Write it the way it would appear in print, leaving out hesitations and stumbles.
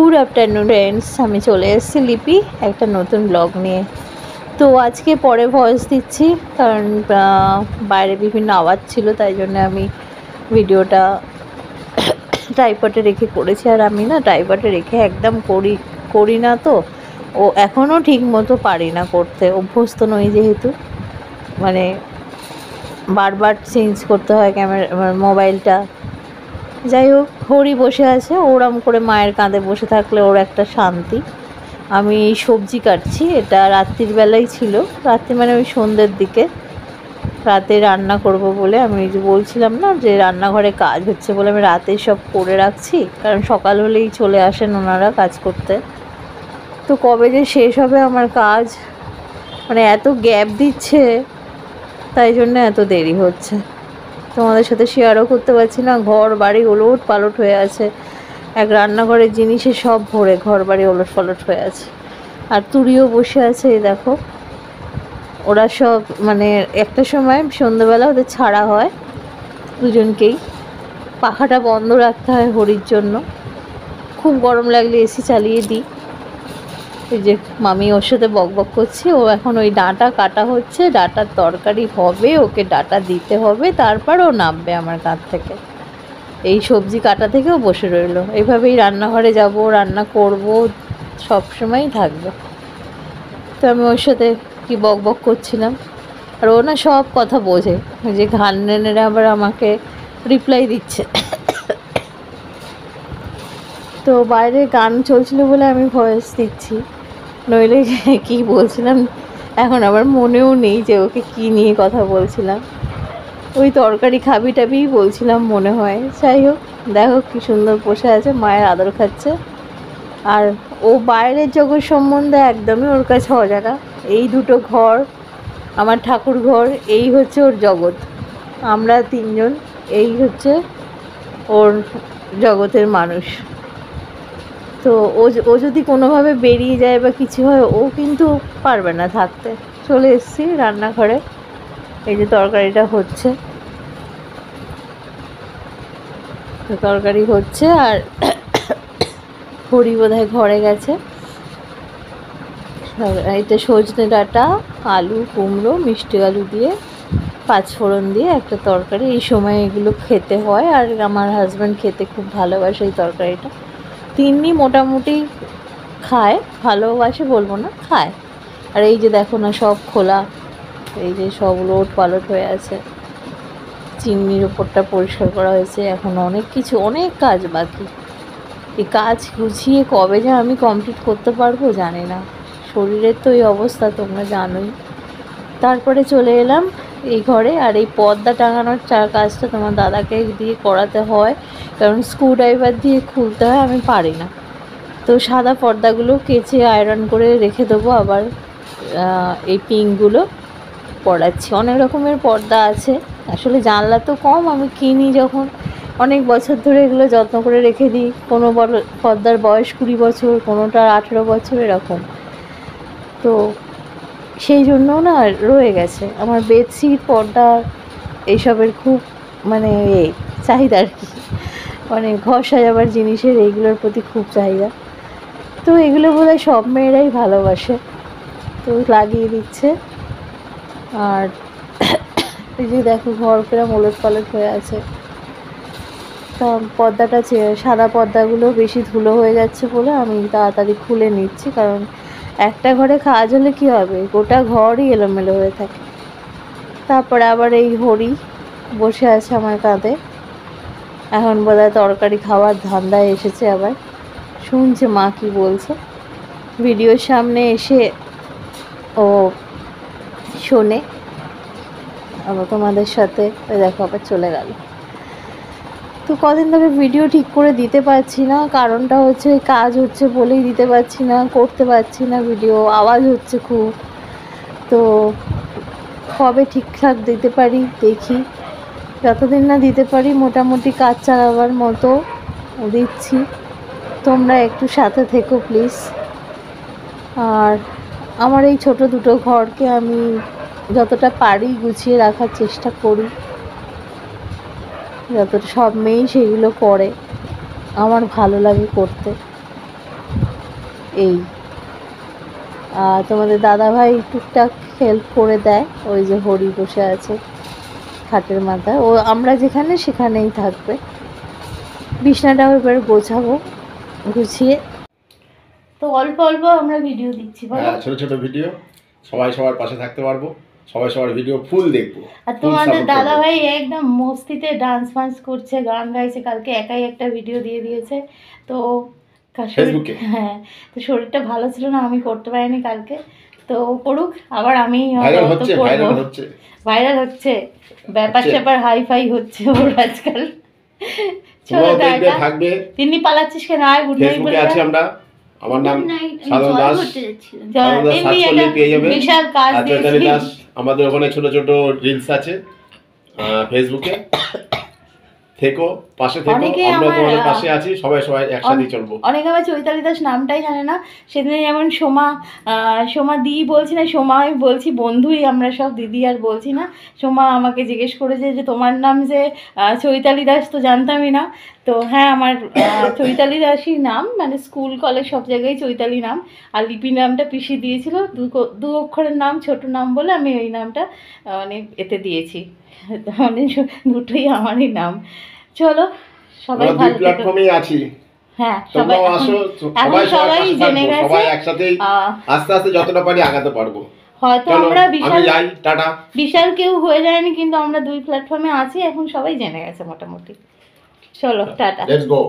Good afternoon friends, আমি চলে এসেছি লিপি একটা নতুন ব্লগ নিয়ে। তো আজকে পরে ভয়েস দিচ্ছি কারণ বাইরে বিভিন্ন আওয়াজ ছিল, তাই জন্য আমি ভিডিওটা ট্রাইপডে রেখে করেছি। আর আমি না ট্রাইপডে রেখে একদম করি না, তো ও এখনও ঠিক মতো পারি না করতে, অভ্যস্ত নই যেহেতু, মানে বারবার চেঞ্জ করতে হয় ক্যামেরা মোবাইলটা। যাই হোক, হরি বসে আছে, ওরম করে মায়ের কাঁধে বসে থাকলে ওর একটা শান্তি। আমি সবজি কাটছি, এটা রাত্রির বেলায় ছিল, রাত্রি মানে ওই সন্ধ্যের দিকে রাতে রান্না করব বলে। আমি যে বলছিলাম না যে রান্নাঘরে কাজ হচ্ছে বলে আমি রাতে সব করে রাখছি, কারণ সকাল হলেই চলে আসেন ওনারা কাজ করতে। তো কবে যে শেষ হবে আমার কাজ, মানে এত গ্যাপ দিচ্ছে, তাই জন্য এত দেরি হচ্ছে। তোমাদের সাথে শেয়ারও করতে পারছি না, ঘর বাড়ি ওলট পালট হয়ে আছে, এক রান্নাঘরের জিনিসে সব ভরে ঘর বাড়ি ওলট পালট হয়ে আছে। আর তুরিও বসে আছে, এই দেখো, ওরা সব মানে একটা সময় সন্ধ্যেবেলা ওদের ছাড়া হয় দুজনকেই, পাখাটা বন্ধ রাখতে হয় হরির জন্য, খুব গরম লাগলে এসি চালিয়ে দিই। এই যে মামি ওর সাথে বকবক করছে, ও এখন ওই ডাঁটা কাটা হচ্ছে, ডাঁটার তরকারি হবে, ওকে ডাঁটা দিতে হবে, তারপর ও নামবে আমার কাঁধ থেকে। এই সবজি কাটা থেকেও বসে রইলো, এইভাবেই রান্নাঘরে যাব, রান্না করব, সব সময়ই থাকবে। তো আমি ওর সাথে কি বকবক করছিলাম, আর ও না সব কথা বোঝে, ওই যে ঘান্নেনেরা আবার আমাকে রিপ্লাই দিচ্ছে। তো বাইরে গান চলছিল বলে আমি ভয়েস দিচ্ছি, নইলে কি বলছিলাম এখন আবার মনেও নেই যে ওকে কি নিয়ে কথা বলছিলাম। ওই তরকারি খাবি টাবিই বলছিলাম মনে হয়। যাই হোক, দেখো কি সুন্দর বসে আছে, মায়ের আদর খাচ্ছে। আর ও বাইরের জগৎ সম্বন্ধে একদমই ওর কাছে অজানা। এই দুটো ঘর, আমার ঠাকুর ঘর, এই হচ্ছে ওর জগৎ, আমরা তিনজন, এই হচ্ছে ওর জগতের মানুষ। তো ও যদি কোনোভাবে বেরিয়ে যায় বা কিছু হয়, ও কিন্তু পারবে না থাকতে। চলে এসেছি রান্নাঘরে, এই যে তরকারিটা হচ্ছে, তরকারি হচ্ছে। আর হরি বোধহয় ঘরে গেছে। এটা সজনে ডাঁটা, আলু, কুমড়ো, মিষ্টি আলু দিয়ে পাঁচফোড়ন দিয়ে একটা তরকারি। এই সময় এগুলো খেতে হয়, আর আমার হাজব্যান্ড খেতে খুব ভালোবাসে এই তরকারিটা। তিন্নি মোটামুটি খায়, ভালোবাসে বলবো না, খায়। আর এই যে দেখো না, সব খোলা, এই যে সব লোট পালট হয়ে আছে। চিমনির ওপরটা পরিষ্কার করা হয়েছে, এখন অনেক কিছু, অনেক কাজ বাকি। এই কাজ গুছিয়ে কবে যে আমি কমপ্লিট করতে পারবো জানি না, শরীরের তো এই অবস্থা তোমরা জানোই। তারপরে চলে এলাম এই ঘরে, আর এই পর্দা টাঙানোর কাজটা তোমার দাদাকে দিয়ে করাতে হয়, কারণ স্ক্রুড্রাইভার দিয়ে খুলতে হয়, আমি পারি না। তো সাদা পর্দাগুলো কেচে আয়রন করে রেখে দেবো, আবার এই পিঙ্কগুলো পরাচ্ছি। অনেক রকমের পর্দা আছে, আসলে জানলা তো কম, আমি কিনি যখন অনেক বছর ধরে এগুলো যত্ন করে রেখে দিই। কোনো পর্দার বয়স 20 বছর, কোনোটার 18 বছর এরকম। তো সেই জন্য না রয়ে গেছে। আমার বেডশিট, পর্দা এইসবের খুব মানে চাহিদা আর কি, মানে ঘর সাজাবার জিনিসের এইগুলোর প্রতি খুব চাহিদা। তো এগুলো বোধহয় সব মেয়েরাই ভালোবাসে, তো লাগিয়ে দিচ্ছে। আর এই যে দেখো ঘর কিরম ওলট পালট হয়ে আছে। তা পর্দাটা সাদা পর্দাগুলো বেশি ধুলো হয়ে যাচ্ছে বলে আমি তাড়াতাড়ি খুলে নিচ্ছি, কারণ একটা ঘরে কাজ হলে কী হবে, গোটা ঘরই এলোমেলো হয়ে থাকে। তারপরে আবার এই হরি বসে আছে আমার কাঁধে, এখন বোধহয় তরকারি খাওয়ার ধান্দায় এসেছে, আবার শুনছে মা কি বলছে। ভিডিওর সামনে এসে ও শোনে, আবার তোমাদের সাথে দেখো আবার চলে গেল। তো কদিন ধরে ভিডিও ঠিক করে দিতে পারছি না, কারণটা হচ্ছে কাজ হচ্ছে বলেই দিতে পারছি না, করতে পারছি না ভিডিও, আওয়াজ হচ্ছে খুব। তো কবে ঠিকঠাক দিতে পারি দেখি, যতদিন না দিতে পারি মোটামুটি কাজ চালাবার মতো দিচ্ছি। তোমরা একটু সাথে থেকো প্লিজ। আর আমার এই ছোট দুটো ঘরকে আমি যতটা পারি গুছিয়ে রাখার চেষ্টা করি, যতটা সব মেয়েই সেগুলো করে, আমার ভালো লাগে করতে। এই তোমাদের দাদাভাই টুকটাক হেল্প করে দেয়, ওই যে হরি বসে আছে খাটের মাথায়, ও আমরা যেখানে সেখানেই থাকবে। বিছনাটাও এবার গোছাবো, গুছিয়ে। তো অল্প অল্প আমরা ভিডিও দিচ্ছি, ছোট ছোট ভিডিও, সবাই সবার পাশে থাকতে পারবো, সবাই সবার ভিডিও ফুল দেখবো। আর তোমাদের দাদাভাই একদম মস্তিতে ডান্স ফান্স করছে, গান গাইছে, কালকে একাই একটা ভিডিও দিয়ে দিয়েছে। তো ফেসবুকে, হ্যাঁ, তো শরীরটা ভালো ছিল না, আমি করতে পারিনি কালকে, তো করুক। আবার আমি ভাইরাল হচ্ছে, ব্যাপার স্যাপার হাই ফাই হচ্ছে ওর আজকাল। চলো টাটা। থাকবে তিনি পালাচ্ছিস কেন? আয় গুড নাইট বলে আছি আমরা। আমার নাম সাধন দাস, বিশাল কাজ দিয়েছি। আমাদের ওখানে ছোট ছোট রিলস আছে ফেসবুকে, থেকো পাশে থেকো, আমরা তোমাদের পাশে আছি, সবাই সবাই একসাথে চলবো। অনেকে আমার চৈতালি দাস নামটাই জানে না। সেদিন যেমন সোমা দি বলছি না, সোমা আমি বলছি, বন্ধুই আমরা সব, দিদি আর বলছি না। সোমা আমাকে জিজ্ঞেস করেছে যে তোমার নাম যে চৈতালি দাস, তো জানতামই না। তো হ্যাঁ, আমার চৈতালি দাসই নাম, মানে স্কুল কলেজ সব জায়গায় চৈতালি নাম। আর লিপি নামটা পিসি দিয়েছিল, দু অক্ষরের নাম, ছোট নাম বলে আমি ওই নামটা মানে এতে দিয়েছি, মানে দুটোই আমারই নাম। চলো সবাই ভালো প্ল্যাটফর্মে আছি। হ্যাঁ, সবাই জেনে গেছে, সবাই একসাথে আস্তে আস্তে যতটা পারি আগাতে পারবো। হয়তো আমরা বিশাল কেউ হয়ে যায়নি, কিন্তু আমরা দুই প্ল্যাটফর্মে আছি এখন, সবাই জেনে গেছে মোটামুটি। চলো টাটা, লেটস গো।